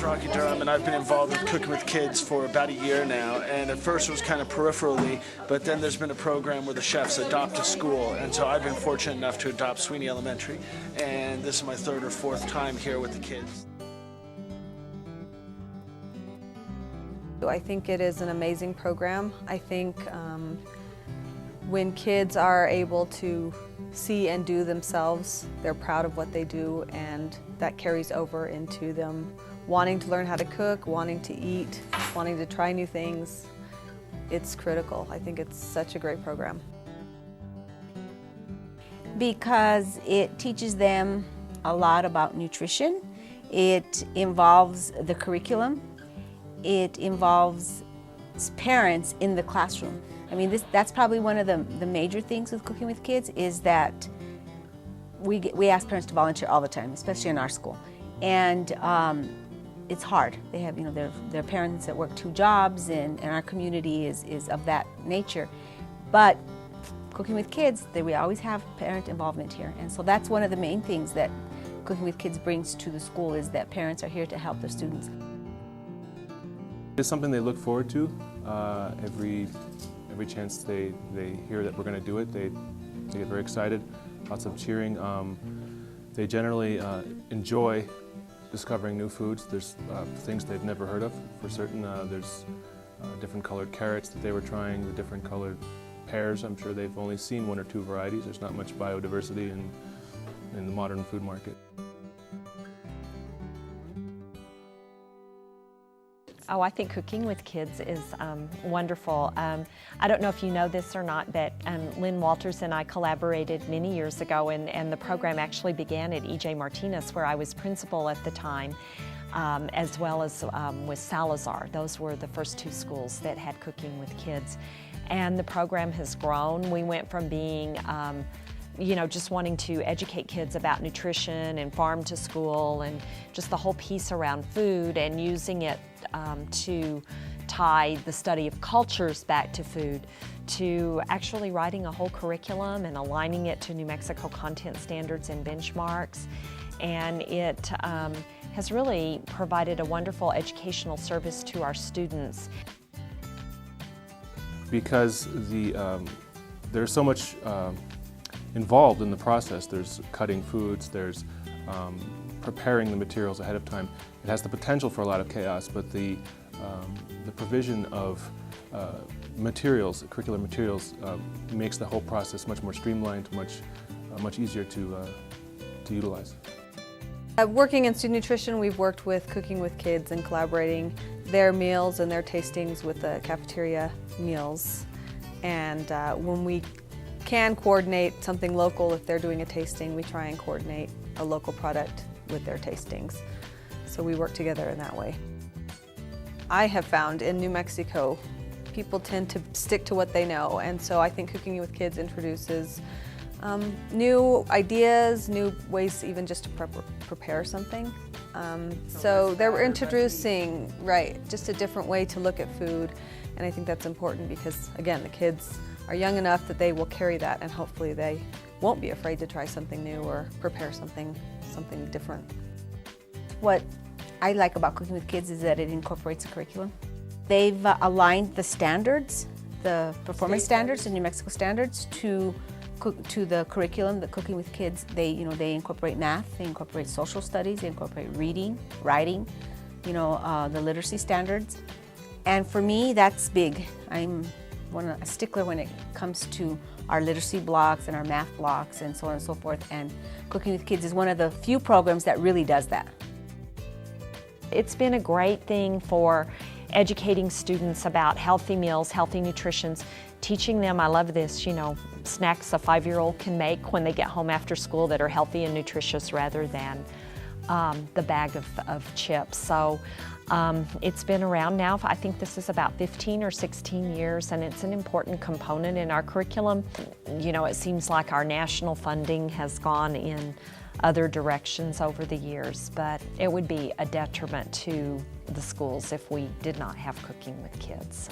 Rocky Durham, and I've been involved with Cooking with Kids for about a year now, and at first it was kind of peripherally, but then there's been a program where the chefs adopt a school, and so I've been fortunate enough to adopt Sweeney Elementary, and this is my third or fourth time here with the kids. I think it is an amazing program. I think when kids are able to see and do themselves, they're proud of what they do, and that carries over into them wanting to learn how to cook, wanting to eat, wanting to try new things. It's critical. I think it's such a great program. Because it teaches them a lot about nutrition. It involves the curriculum. It involves parents in the classroom. I mean, that's probably one of the major things with Cooking with Kids is that we ask parents to volunteer all the time, especially in our school. And it's hard. They have, their parents that work 2 jobs, and our community is of that nature. But Cooking with Kids, we always have parent involvement here. And so that's one of the main things that Cooking with Kids brings to the school is that parents are here to help their students. It's something they look forward to. Every chance they hear that we're going to do it, they get very excited. Lots of cheering. They generally enjoy discovering new foods. There's things they've never heard of for certain. There's different colored carrots that they were trying, the different colored pears. I'm sure they've only seen 1 or 2 varieties. There's not much biodiversity in the modern food market. Oh, I think Cooking with Kids is wonderful. I don't know if you know this or not, but Lynn Walters and I collaborated many years ago, and the program actually began at E.J. Martinez, where I was principal at the time, as well as with Salazar. Those were the first 2 schools that had Cooking with Kids. And the program has grown. We went from being just wanting to educate kids about nutrition and farm to school and just the whole piece around food, and using it to tie the study of cultures back to food, to actually writing a whole curriculum and aligning it to New Mexico content standards and benchmarks. And it has really provided a wonderful educational service to our students. Because there's so much involved in the process. There's cutting foods, there's preparing the materials ahead of time. It has the potential for a lot of chaos, but the provision of materials, curricular materials, makes the whole process much more streamlined, much easier to utilize. Working in student nutrition, we've worked with Cooking with Kids and collaborating their meals and their tastings with the cafeteria meals. And when we can coordinate something local, if they're doing a tasting, we try and coordinate a local product with their tastings. So we work together in that way. I have found in New Mexico, people tend to stick to what they know, and so I think Cooking with Kids introduces new ideas, new ways even just to prepare something. So they're introducing, just a different way to look at food, and I think that's important because, again, the kids are young enough that they will carry that, and hopefully they won't be afraid to try something new or prepare something different. What I like about Cooking with Kids is that it incorporates a curriculum. They've aligned the standards, the performance standards and New Mexico standards to the curriculum. The Cooking with Kids, they incorporate math, they incorporate social studies, they incorporate reading, writing, the literacy standards. And for me, that's big. I'm a stickler when it comes to our literacy blocks and our math blocks and so on and so forth. And Cooking with Kids is one of the few programs that really does that. It's been a great thing for educating students about healthy meals, healthy nutrition, teaching them, I love this, snacks a 5-year-old can make when they get home after school that are healthy and nutritious rather than the bag of chips. So it's been around now, I think this is about 15 or 16 years, and it's an important component in our curriculum. It seems like our national funding has gone in other directions over the years, but it would be a detriment to the schools if we did not have Cooking with Kids.